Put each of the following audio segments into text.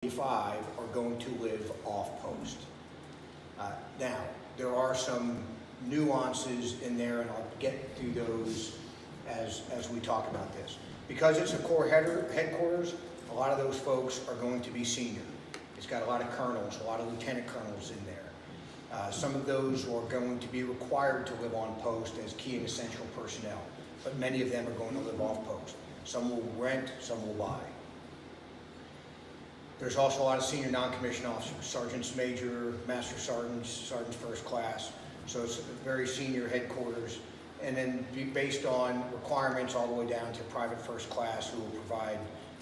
5 are going to live off post. Now, there are some nuances in there, and I'll get through those as we talk about this. Because it's a Corps headquarters, a lot of those folks are going to be senior. It's got a lot of colonels, a lot of lieutenant colonels in there. Some of those are going to be required to live on post as key and essential personnel, but many of them are going to live off post. Some will rent, some will buy. There's also a lot of senior non-commissioned officers, sergeants major, master sergeants, sergeants first class. So it's a very senior headquarters. And then based on requirements all the way down to private first class who will provide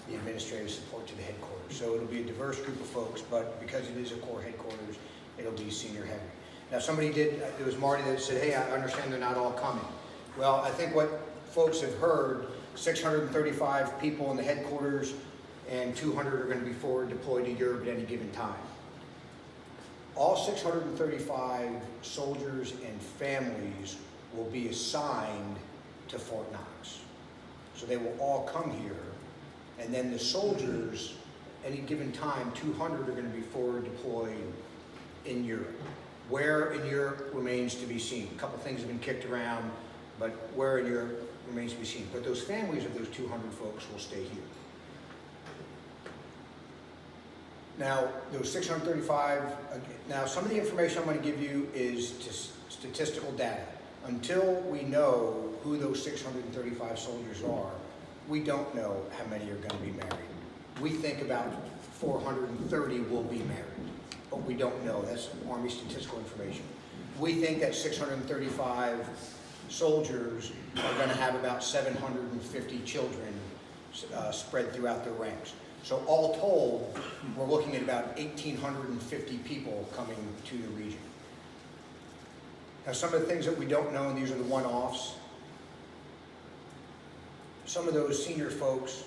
the administrative support to the headquarters. So it'll be a diverse group of folks, but because it is a Corps headquarters, it'll be senior heavy. Now somebody did, it was Marty that said, hey, I understand they're not all coming. Well, I think what folks have heard, 635 people in the headquarters, and 200 are going to be forward deployed to Europe at any given time. All 635 soldiers and families will be assigned to Fort Knox. So they will all come here, and then the soldiers, any given time, 200 are going to be forward deployed in Europe. Where in Europe remains to be seen. A couple things have been kicked around, but where in Europe remains to be seen. But those families of those 200 folks will stay here. Now, those 635, now some of the information I'm going to give you is statistical data. Until we know who those 635 soldiers are, we don't know how many are going to be married. We think about 430 will be married, but we don't know. That's Army statistical information. We think that 635 soldiers are going to have about 750 children spread throughout their ranks. So all told, we're looking at about 1,850 people coming to the region. Now, some of the things that we don't know, and these are the one-offs, some of those senior folks,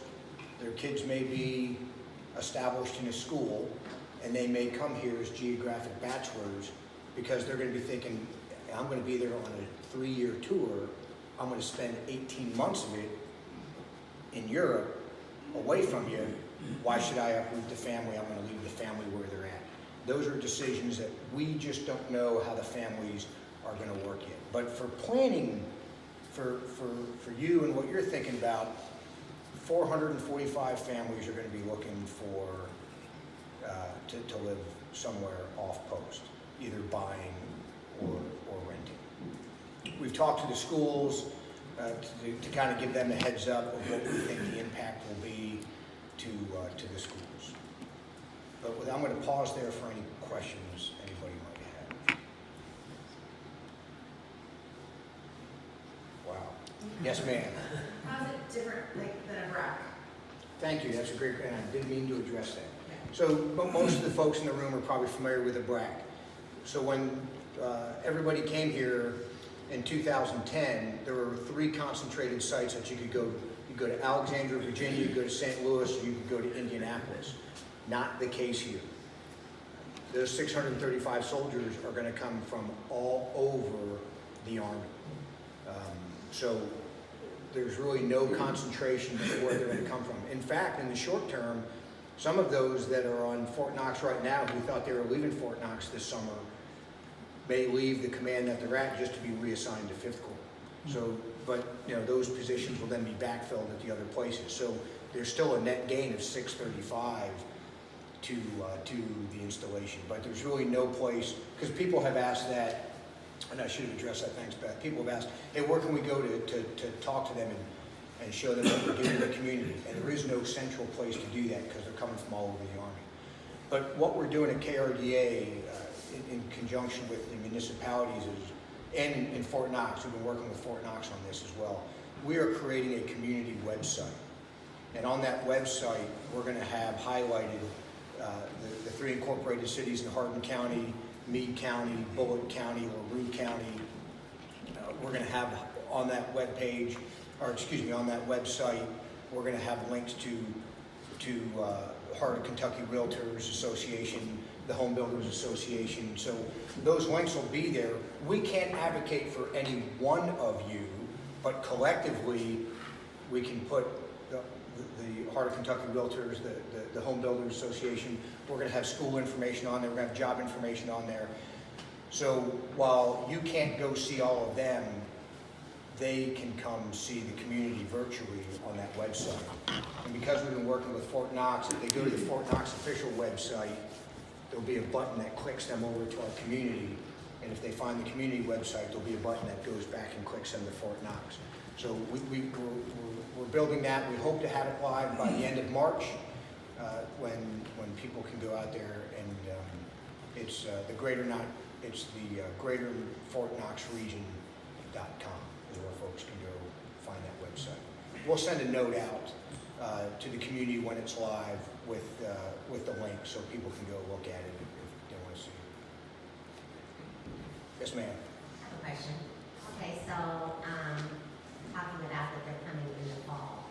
their kids may be established in a school, and they may come here as geographic bachelors because they're going to be thinking, I'm going to be there on a 3-year tour. I'm going to spend 18 months of it in Europe, away from you. Why should I uproot the family? I'm going to leave the family where they're at. Those are decisions that we just don't know how the families are going to work yet. But for planning for you and what you're thinking about, 445 families are going to be looking for to live somewhere off post, either buying or renting. We've talked to the schools to kind of give them a heads up of what we think the impact will be to the schools. But I'm going to pause there for any questions anybody might have. Wow. Yes, ma'am. How's it different than a BRAC? Thank you. That's a great question. I didn't mean to address that. So most of the folks in the room are probably familiar with a BRAC. So when everybody came here in 2010, there were 3 concentrated sites that you could go. You could go to Alexandria, Virginia, you could go to St. Louis, or you could go to Indianapolis. Not the case here. Those 635 soldiers are going to come from all over the Army. So there's really no concentration of where they're going to come from. In fact, in the short term, some of those that are on Fort Knox right now who thought they were leaving Fort Knox this summer may leave the command that they're at just to be reassigned to 5th Corps. So, but you know, those positions will then be backfilled at the other places. So there's still a net gain of 635 to the installation. But there's really no place, because people have asked that, and I should have addressed that, thanks Beth. People have asked, hey, where can we go to talk to them and show them what we're doing in the community? And there is no central place to do that because they're coming from all over the Army. But what we're doing at KRDA in conjunction with the municipalities and in Fort Knox, we've been working with Fort Knox on this as well. We are creating a community website. And on that website, we're going to have highlighted the 3 incorporated cities in Hardin County, Meade County, Bullitt County, LaRue County. We're going to have on that webpage, on that website, we're going to have links to Heart of Kentucky Realtors Association, the Home Builders Association. So those links will be there. We can't advocate for any one of you, but collectively we can put the Heart of Kentucky Realtors, the Home Builders Association. We're going to have school information on there. We're going to have job information on there. So while you can't go see all of them, they can come see the community virtually on that website. And because we've been working with Fort Knox, if they go to the Fort Knox official website, there'll be a button that clicks them over to our community. And if they find the community website, there'll be a button that goes back and clicks them to Fort Knox. So we're building that. We hope to have it live by the end of March, when people can go out there, and it's the Greater Fort Knox Region.com is where folks can go find that website. We'll send a note out to the community when it's live with the link, so people can go look at it if they want to see it. Yes, ma'am. I have a question. Okay, so, talking about that they're coming in the fall,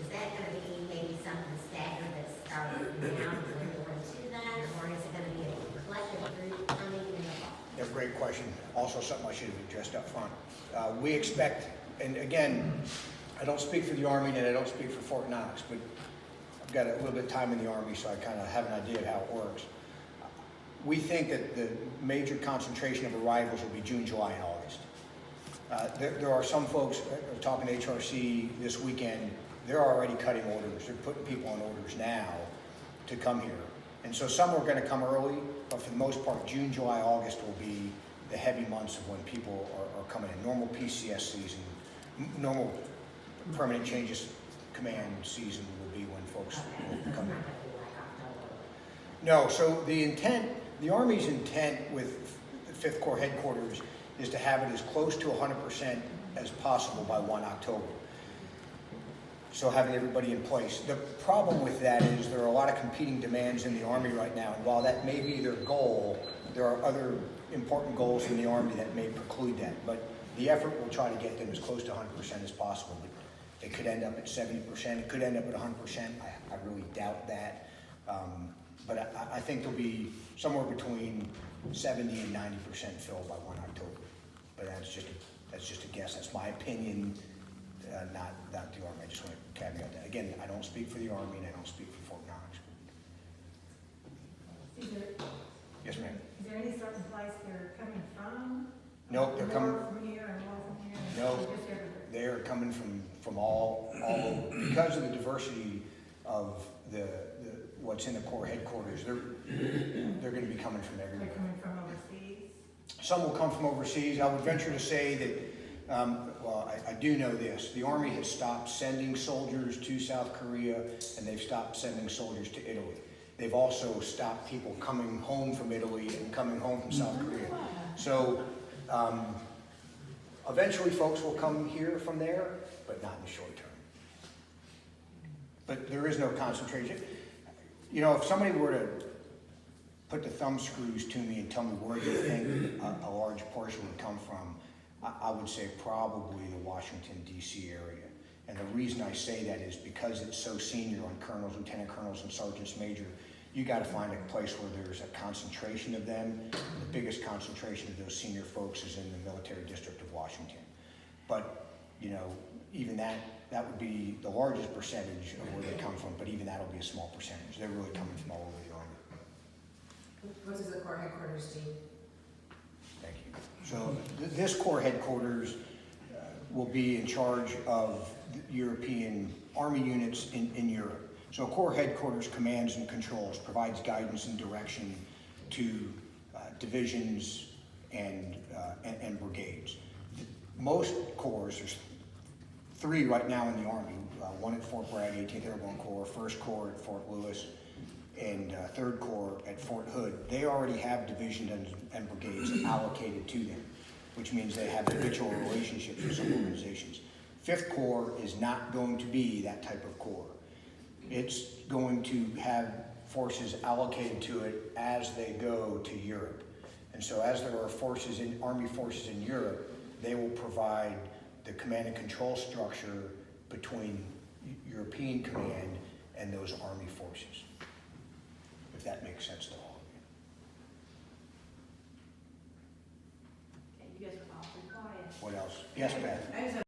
is that gonna be maybe something staggered that started now and we're going to that, or is it gonna be a collective group coming in the fall? That's a great question. Also something I should have addressed up front. We expect, and again, I don't speak for the Army and I don't speak for Fort Knox, but I've got a little bit of time in the Army, so I kind of have an idea of how it works. We think that the major concentration of arrivals will be June, July, and August. There are some folks, talking to HRC this weekend, they're already cutting orders. They're putting people on orders now to come here. And so some are going to come early, but for the most part, June, July, August will be the heavy months of when people are coming in. Normal PCS season, normal permanent changes command season will be when folks will come in. No, so the Army's intent with the 5th Corps headquarters is to have it as close to 100% as possible by 1 October. So having everybody in place. The problem with that is there are a lot of competing demands in the Army right now, and while that may be their goal, there are other important goals in the Army that may preclude that. But the effort will try to get them as close to 100% as possible. It could end up at 70%, it could end up at 100%. I really doubt that. But I think there'll be somewhere between 70 and 90% filled by 1 October. But that's just a guess. That's my opinion, not the Army. I just want to caveat that. Again, I don't speak for the Army and I don't speak for Fort Knox. Yes, ma'am. Is there any certain place they're coming from? Nope, they're coming. More from here and more from here? No, Just everywhere? they're coming from all over. Because of the diversity of what's in the Corps headquarters, they're going to be coming from They're everywhere. coming from overseas? Some will come from overseas. I would venture to say that, well, I do know this. The Army has stopped sending soldiers to South Korea, and they've stopped sending soldiers to Italy. They've also stopped people coming home from Italy and coming home from South Korea. So eventually folks will come here from there, but not in the short term. But there is no concentration. You know, if somebody were to put the thumb screws to me and tell me where you think a large portion would come from, I would say probably the Washington, D.C. area. And the reason I say that is because it's so senior on colonels, lieutenant colonels, and sergeants major, you got to find a place where there's a concentration of them. The biggest concentration of those senior folks is in the military district of Washington. But, you know, even that would be the largest percentage of where they come from, but even that'll be a small percentage. They're really coming from all over the Army. What does the Corps headquarters do? Thank you. So this Corps headquarters will be in charge of the European Army units in Europe. So Corps headquarters commands and controls, provides guidance and direction to divisions and brigades. Most corps, there's 3 right now in the Army, one at Fort Bragg, 18th Airborne Corps, 1st Corps at Fort Lewis, and 3rd Corps at Fort Hood. They already have divisions and brigades allocated to them, which means they have habitual relationships with some organizations. 5th Corps is not going to be that type of corps. It's going to have forces allocated to it as they go to Europe. And so as there are Army forces in Europe, they will provide the command and control structure between European command and those Army forces, if that makes sense to all of you. Okay, you guys are awfully quiet. What else? Yes, Beth? I just